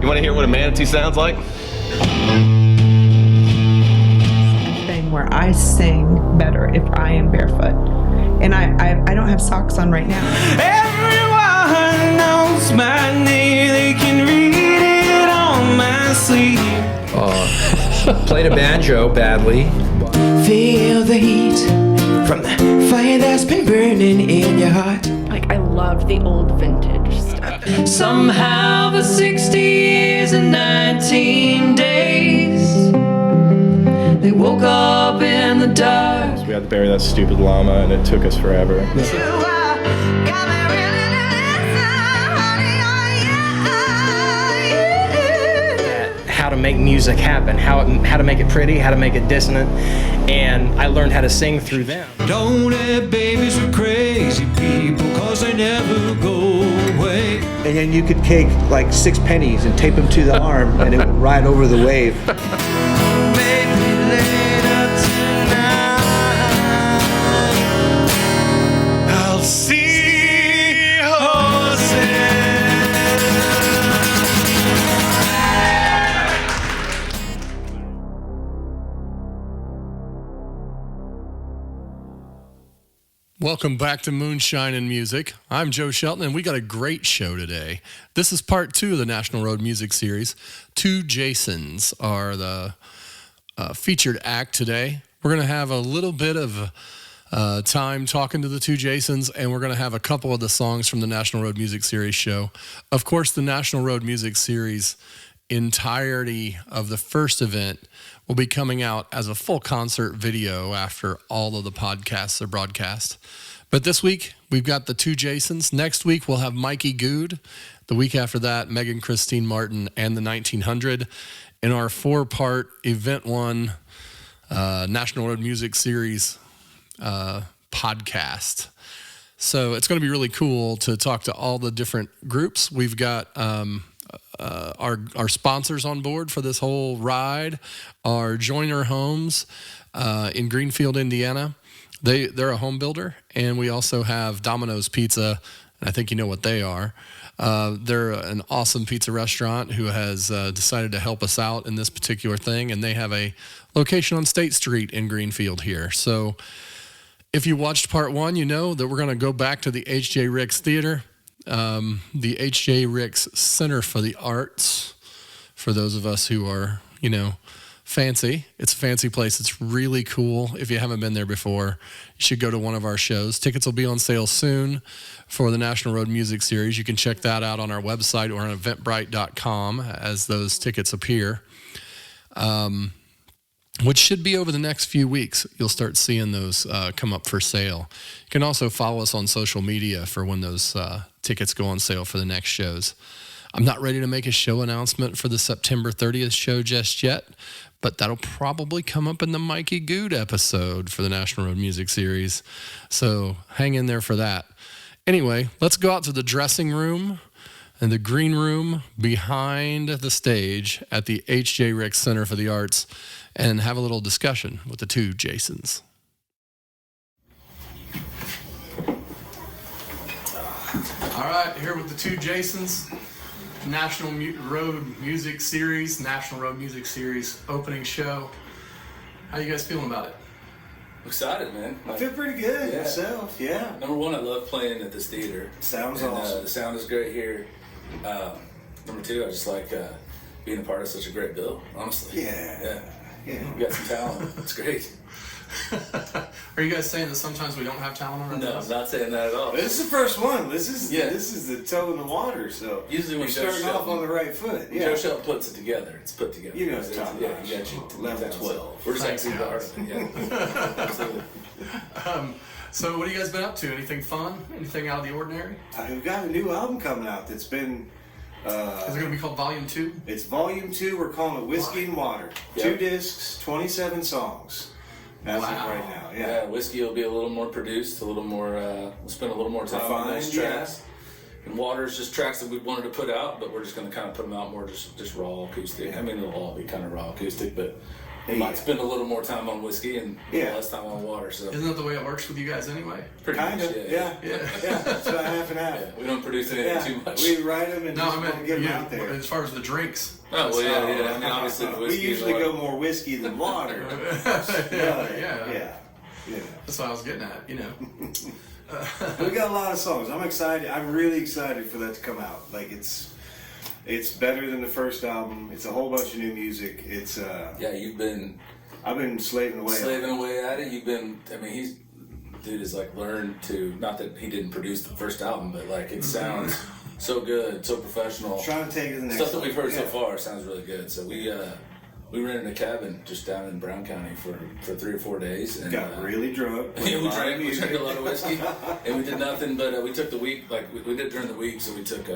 You want to hear what a manatee sounds like? Thing where I sing better if I am barefoot. And I don't have socks on right now. Everyone knows my name, they can read it on my sleeve. Played a banjo badly. Feel the heat from the fire that's been burning in your heart. Like, I love the old vintage stuff. Somehow the 60 years and 19 days, they woke up in the dark. We had to bury that stupid llama and it took us forever. How to make music happen, how to make it pretty, how to make it dissonant, and I learned how to sing through them. Don't have babies with crazy people, cause they never go away. And then you could take like 6 pennies and tape them to the arm and it would ride over the wave. Baby, later tonight, I'll see horses. Welcome back to Moonshine and Music. I'm Joe Shelton, and we got a great show today. This is part 2 of the National Road Music Series. 2 Jasons are the featured act today. We're going to have a little bit of time talking to the 2 Jasons, and we're going to have a couple of the songs from the National Road Music Series show. Of course, the National Road Music Series entirety of the first event will be coming out as a full concert video after all of the podcasts are broadcast. But this week, we've got the 2 Jasons. Next week, we'll have Mikey Good. The week after that, Megan Christine Martin and the 1900 in our 4-part Event 1 National Road Music Series podcast. So it's going to be really cool to talk to all the different groups. We've got our sponsors on board for this whole ride are Joyner Homes in Greenfield, Indiana. They're a home builder, and we also have Domino's Pizza, and I think you know what they are. They're an awesome pizza restaurant who has decided to help us out in this particular thing, and they have a location on State Street in Greenfield here. So if you watched part 1, you know that we're going to go back to the H.J. Ricks Theater. The H.J. Ricks Center for the Arts, for those of us who are, fancy. It's a fancy place. It's really cool. If you haven't been there before, you should go to one of our shows. Tickets will be on sale soon for the National Road Music Series. You can check that out on our website or on eventbrite.com as those tickets appear, which should be over the next few weeks. You'll start seeing those come up for sale. You can also follow us on social media for when those tickets go on sale for the next shows. I'm not ready to make a show announcement for the September 30th show just yet, but that'll probably come up in the Mikey Good episode for the National Road Music Series. So hang in there for that. Anyway, let's go out to the dressing room and the green room behind the stage at the H.J. Ricks Center for the Arts and have a little discussion with the 2 Jasons. All right, here with the 2 Jasons, National Road Music Series opening show. How you guys feeling about it? Excited, man. I feel pretty good myself, yeah. Number 1, I love playing at this theater. Sounds and, awesome. The sound is great here. Number 2, I just like being a part of such a great bill, honestly. Yeah. You got some talent. It's great. Are you guys saying that sometimes we don't have talent on our No, I'm not saying that at all. This is the first one. This is the toe in the water, so usually when you're starting off on the right foot. When Joe Shelton puts it together, it's put together. You know it's top notch. Yeah, you got you. Level 12. We're just actually the art of it, yeah. Absolutely. So what have you guys been up to? Anything fun? Anything out of the ordinary? We've got a new album coming out that's been... is it going to be called Volume 2? It's Volume 2. We're calling it Whiskey and Water. Yep. 2 discs, 27 songs. That's it right now, Yeah, Whiskey will be a little more produced, a little more, we'll spend a little more time on those tracks. And Water is just tracks that we wanted to put out, but we're just going to kind of put them out more just raw acoustic. I mean, it'll all be kind of raw acoustic, but we might spend a little more time on whiskey and less time on water. So Isn't that the way it works with you guys anyway? pretty Kind much, of, yeah. It's about half and half. We don't produce anything too much. We write them and No, just I want to mean, get them out there. as far as the drinks. Oh, well, yeah. I mean, obviously, the We whiskey usually and go water. more whiskey than water. Yeah. Yeah. That's what I was getting at, We got a lot of songs. I'm excited. I'm really excited for that to come out. Like it's better than the first album. It's a whole bunch of new music. It's You've been I've been slaving away. at it. You've been. I mean, dude has like learned to. Not that he didn't produce the first album, but like it sounds so good, so professional. Trying to take it to the next Stuff that we've heard so level. far sounds really good. So we rented a cabin just down in Brown County for 3 or 4 days and Got really drunk. we drank a lot of whiskey, and we did nothing but we took the week, like we did during the week, so we took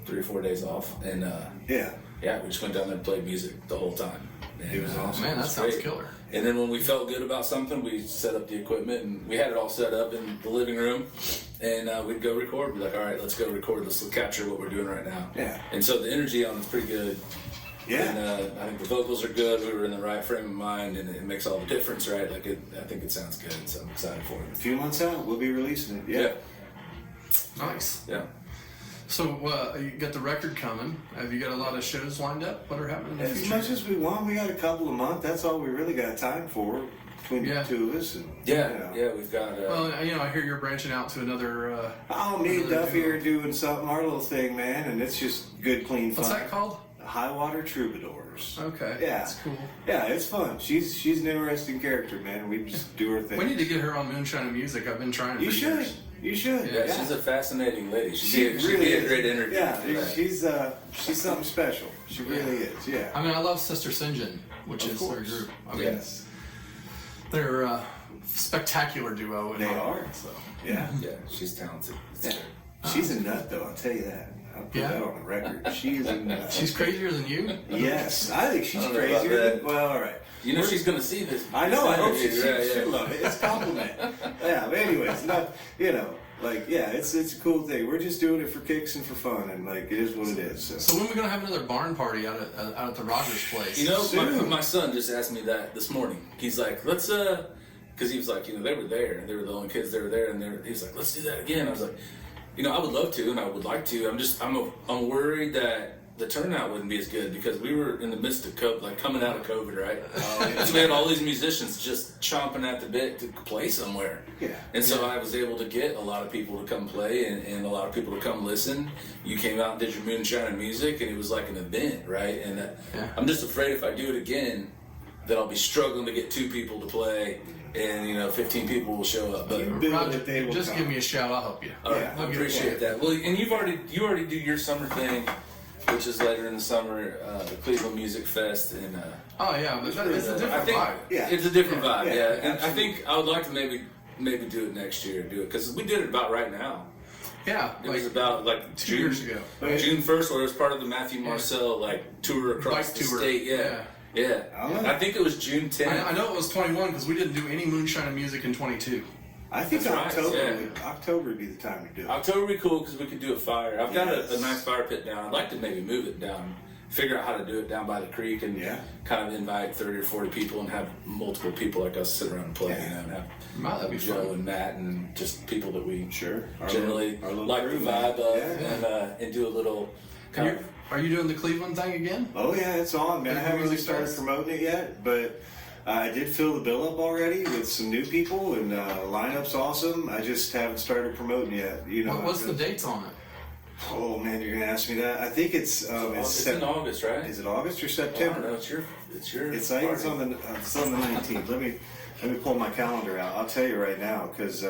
3 or 4 days off, and we just went down there and played music the whole time. And, It was awesome. Man, that sounds killer. And then when we felt good about something, we set up the equipment, and we had it all set up in the living room, and we'd go record. We'd be like, all right, let's go record. Let's capture what we're doing right now. Yeah. And so the energy on it's pretty good. Yeah. And I think the vocals are good. We were in the right frame of mind, and it makes all the difference, right? Like I think it sounds good, so I'm excited for it. A few months out, we'll be releasing it. Yeah. Nice. Yeah. So you got the record coming. Have you got a lot of shows lined up? What are happening in the As future? much as we want, we got a couple of months. That's all we really got time for between the two of us. And, We've got. Well, I hear you're branching out to another. Me and another Duffy duo. are doing something, our little thing, man, and it's just good, clean fun. What's that called? High Water Troubadours. Okay. Yeah. That's cool. Yeah, it's fun. She's an interesting character, man. We just do her thing. We need to get her on Moonshine Music. I've been trying. You for should. years. You should. Yeah, she's a fascinating lady. She She'd really be a is. great interview. Yeah, for that. she's something special. She really is. Yeah. I mean, I love Sister Sinjin, which Of is course. their group. I mean, Yes. they're a spectacular duo. in They my are. opinion, So. Yeah. Yeah, she's talented. Yeah. She's a nut, though. I'll tell you that. I'll put Yeah? that on the record. She is a nut. She's crazier than you. Yes, I think she's I don't know about crazier. that. Well, all right. You know she's gonna see this. I know. I hope this she interview, she'll love it. It's a compliment. Yeah. But anyways, not it's a cool thing. We're just doing it for kicks and for fun, and like it is what it is. So. So when are we gonna have another barn party out at the Rogers place? You know, Soon. my son just asked me that this morning. He's like, let's because he was like, they were there, and they were the only kids that were there, and he was like, let's do that again. I was like, I would love to, and I would like to. I'm worried that the turnout wouldn't be as good because we were in the midst of COVID, like coming out of COVID, right? So we had all these musicians just chomping at the bit to play somewhere. Yeah. And so I was able to get a lot of people to come play and a lot of people to come listen. You came out and did your Moonshine music, and it was like an event, right? And I'm just afraid if I do it again, that I'll be struggling to get 2 people to play, and 15 people will show up. But You build Roger, it, they will just come. give me a shout. I'll help you. all right, Yeah, I I'll get it appreciate that. Well, and you already do your summer thing, which is later in the summer, the Cleveland Music Fest, and Oh yeah, but it's a I different think vibe. Yeah. it's a different vibe. Yeah, Yeah, and I absolutely. think I would like to maybe do it next year. Because we did it about right now. Yeah, It was about like 2 years ago. June 1st, or it was part of the Matthew Marcel tour across Bike the tour. state. Yeah. I don't know. I think it was June 10th. I know it was 21 because we didn't do any Moonshine music in 22. I think That's right, October would be the time to do it. October would be cool because we could do a fire. I've got Yes. a nice fire pit down. I'd like to maybe move it down, figure out how to do it down by the creek, and kind of invite 30 or 40 people and have multiple people like us sit around and play, and have That'd be Joe fun. and Matt and just people that we Our generally little like crew, the man. vibe of, Yeah. and do a little kind of. Are you doing the Cleveland thing again? Oh yeah, it's on, man. I haven't really started Music Fest? promoting it yet, but I did fill the bill up already with some new people, and lineup's awesome. I just haven't started promoting yet. What's the dates on it? Oh man, you're gonna ask me that. I think it's It's in August, right? Is it August or I don't September? know. It's your. It's I think it's on the 19th. Let me pull my calendar out. I'll tell you right now, because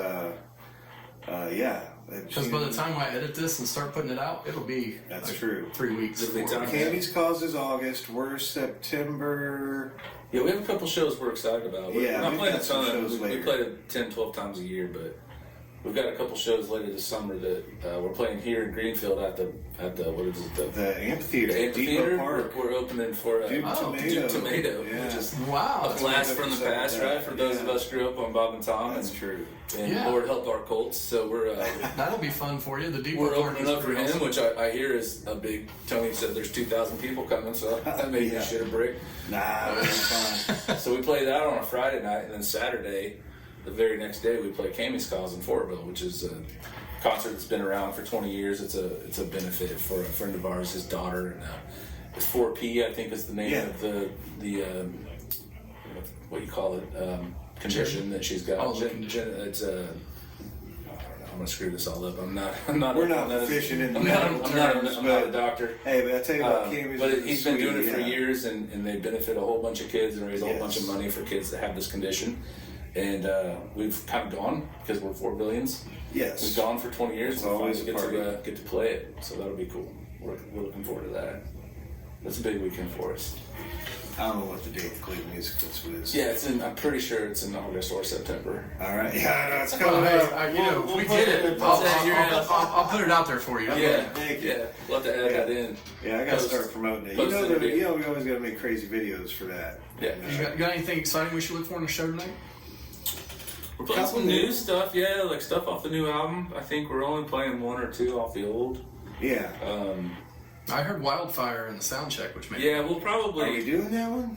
Because by the time I edit this and start putting it out, it'll be That's true. 3 weeks. It'll be before. time. Candy's Cause is August. We're September. Yeah, we have a couple shows we're excited about. We're Yeah, not we've playing got a some ton. shows We later. played it 10, 12 times a year, but we've got a couple shows later this summer that we're playing here in Greenfield at the what is it? The amphitheater. The amphitheater. Depot Park. We're opening for Duke Tomato, Yeah. which is Wow. a blast from the past, right? For those of us who grew up on Bob and Tom. That's true. And Yeah. Lord help our Colts. So we're That'll be fun for you. The Depot we're Park opening is up for pretty him, awesome. which I hear is a big. Tony said there's 2,000 people coming, so that made me shit a brick. Nah, that's fine. So we play that on a Friday night, and then Saturday, the very next day, we play Cammy's Cause in Fortville, which is a concert that's been around for 20 years. It's a benefit for a friend of ours, his daughter, and it's 4P, I think is the name of the what do you call it, condition that she's got. It's I'm gonna screw this all up. We're not proficient in I'm not a doctor. Hey, but I tell you what, Cammy's but he's been doing it for yeah. years, and they benefit a whole bunch of kids and raise a whole bunch of money for kids that have this condition. And we've kind of gone because we're Fort Billions. Yes. We've gone for 20 years. It's and we always finally a get to play it, so that'll be cool. We're looking forward to that. That's a big weekend for us. I don't know what the date the Cleveland Music Festival is. Yeah, I'm pretty sure it's in August or September. All right. Yeah, no, it's Well, coming hey, up. we did it. I'll I'll put it out there for you. Thank you. Yeah, we'll have to add that in. Yeah, I got to start promoting it. We always got to make crazy videos for that. Yeah. You got anything exciting we should look for in the show tonight? We're playing some new stuff, like stuff off the new album. I think we're only playing one or two off the old. Yeah. I heard Wildfire in the sound check, which made We'll probably. Are we doing that one?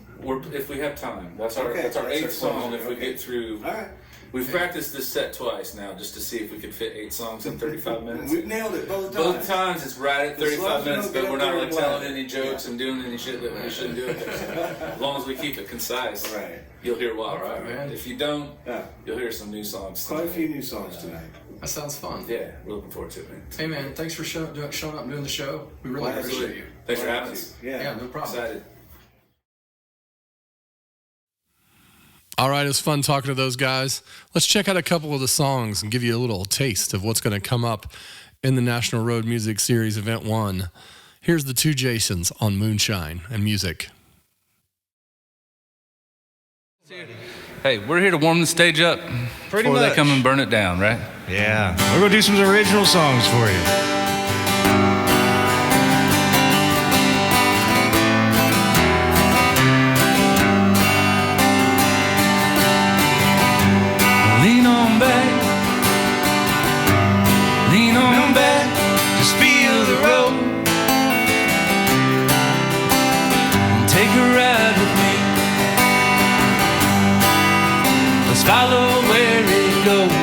If we have time. That's our Okay, that's our that's eighth our song. closer. If we Okay. get through. All right. We've practiced this set twice now just to see if we could fit 8 songs in 35 minutes. We've nailed it both times. Both times it's right at As long 35 as we minutes, don't but get we're up not there like and telling lag. any jokes and doing any shit that we shouldn't do it. As long as we keep it concise, Right. you'll hear Wildfire. All right, man. If you don't, Yeah. you'll hear some new songs. Quite a tonight. few new songs tonight. That sounds fun. Yeah, we're looking forward to it, man. Hey, man, thanks for showing up and doing the show. We really appreciate you. Thanks for having us. Yeah, no problem. Excited. All right, it was fun talking to those guys. Let's check out a couple of the songs and give you a little taste of what's going to come up in the National Road Music Series Event 1. Here's the two Jasons on Moonshine and music. Hey, we're here to warm the stage up before they come and burn it down, right? Yeah, we're gonna do some original songs for you. Lean on back, just feel the road. And take a ride with me. Let's follow where it goes.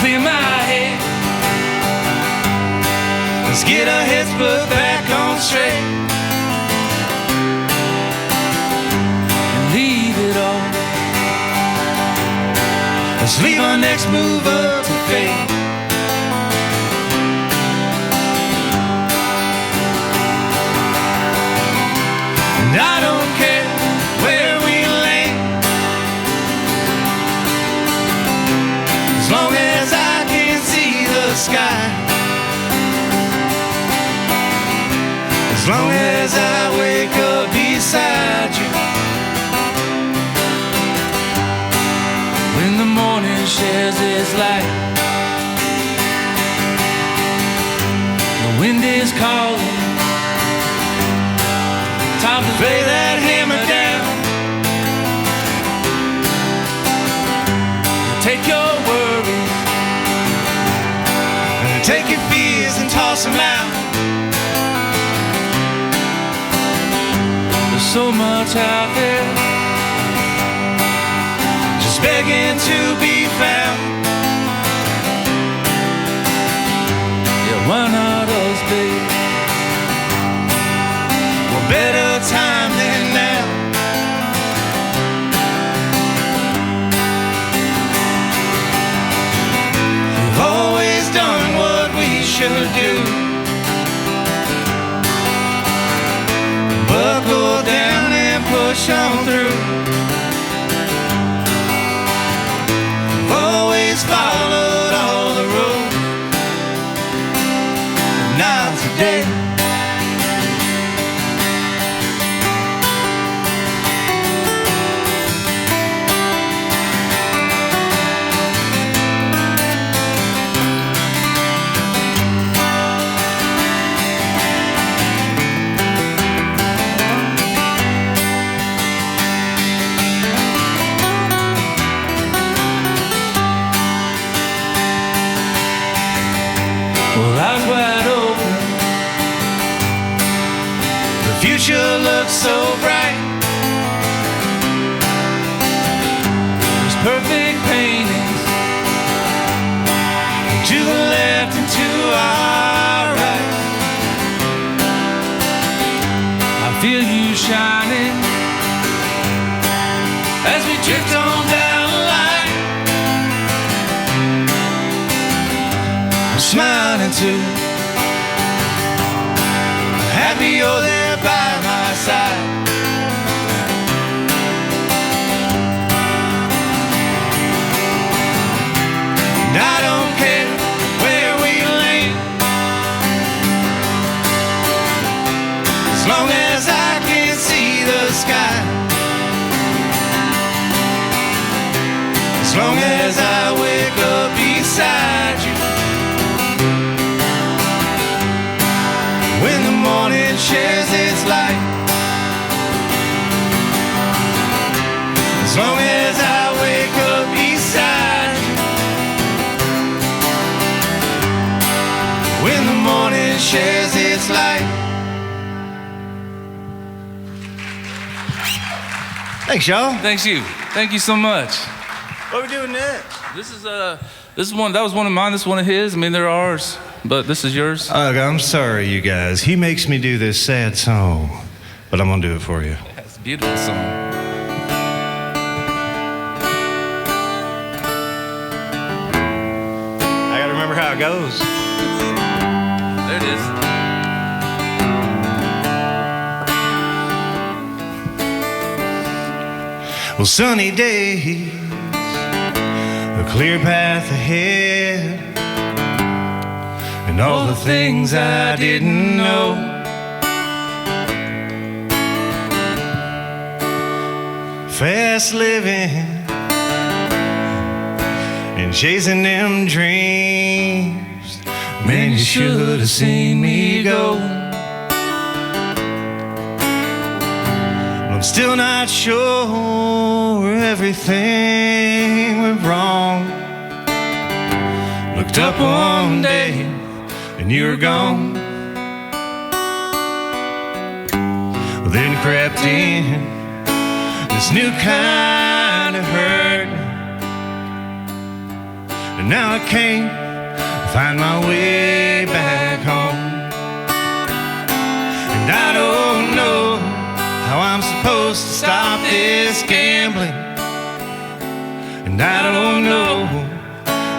Clear my head. Let's get our heads put back on straight. And leave it all. Let's leave our next move up to fate. And I don't care where we land, as long as I can see the sky, as long as I wake up beside you. When the morning shares its light, the wind is calling, time to lay that hammer down. Take your worries and take your fears and toss them out. There's so much out there begging to be found. Yeah, why not us, babe? Well, better time than now. We've always done what we should do. Buckle down and push on through. Always followed all the rules, but not today. Well, eyes wide open. The future looks so bright. There's perfect paintings To the left and to our right. I feel you shining As we drift on down the line, I'm smiling too. Happy you're there by my side. And I don't care where we land, as long as I can see the sky. As long as I wake up beside you, when the morning shares its light. As long as I wake up beside you, when the morning shares its light. Thanks, y'all. Thanks you. Thank you so much. What are we doing next? This is one. That was one of mine. This is one of his. I mean, they're ours, but this is yours. I'm sorry, you guys. He makes me do this sad song, but I'm gonna do it for you. It's a beautiful song. I gotta remember how it goes. There it is. Well, sunny days, a clear path ahead, and all the things I didn't know. Fast living and chasing them dreams. Man, you should have seen me go. I'm still not sure everything went wrong. Looked up one day and you were gone. Then crept in this new kind of hurt, and now I can't find my way back home. And I don't know how I'm supposed to stop this gambling. And I don't know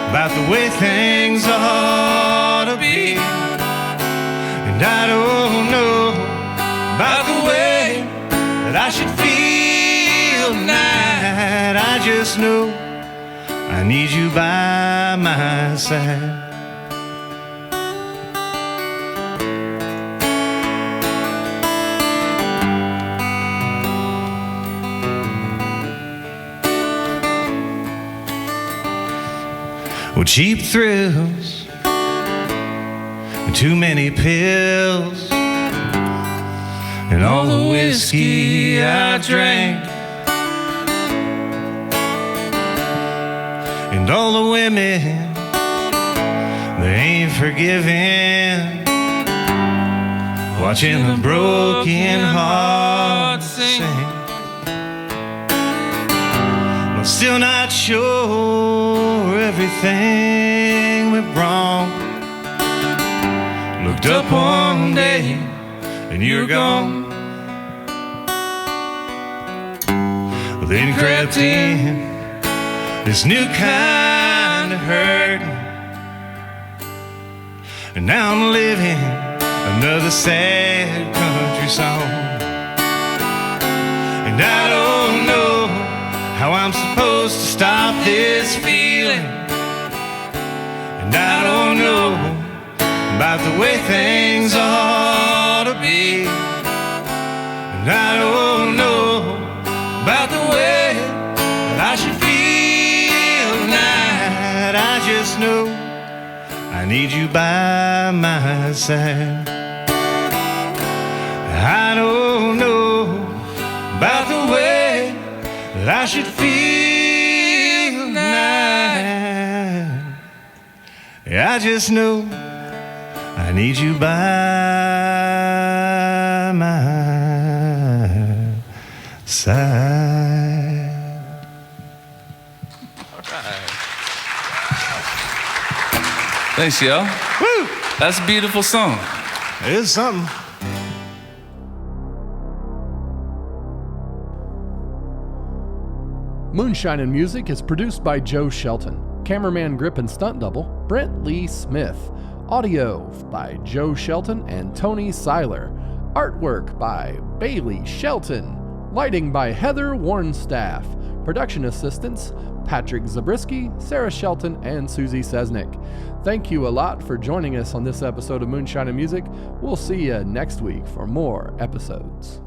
about the way things ought to be. And I don't know about the way that I should feel tonight. I just know I need you by my side. Well, cheap thrills and too many pills and all the whiskey I drank and all the women they ain't forgiving, watching a broken heart sing. I'm still not sure everything went wrong. Looked up one day and you're gone. Then crept in this new kind of hurt, and now I'm living another sad country song. And I don't know how I'm supposed to stop this feeling. And I don't know about the way things ought to be. And I don't know about the way that I should feel tonight. I just know I need you by my side. I don't know about the way that I should feel tonight. I just know I need you by my side. Thanks, y'all. Woo! That's a beautiful song. It is something. Moonshine and Music is produced by Joe Shelton. Cameraman, grip, and stunt double, Brent Lee Smith. Audio by Joe Shelton and Tony Seiler. Artwork by Bailey Shelton. Lighting by Heather Warnstaff. Production assistants Patrick Zabriskie, Sarah Shelton, and Susie Sesnick. Thank you a lot for joining us on this episode of Moonshine and Music. We'll see you next week for more episodes.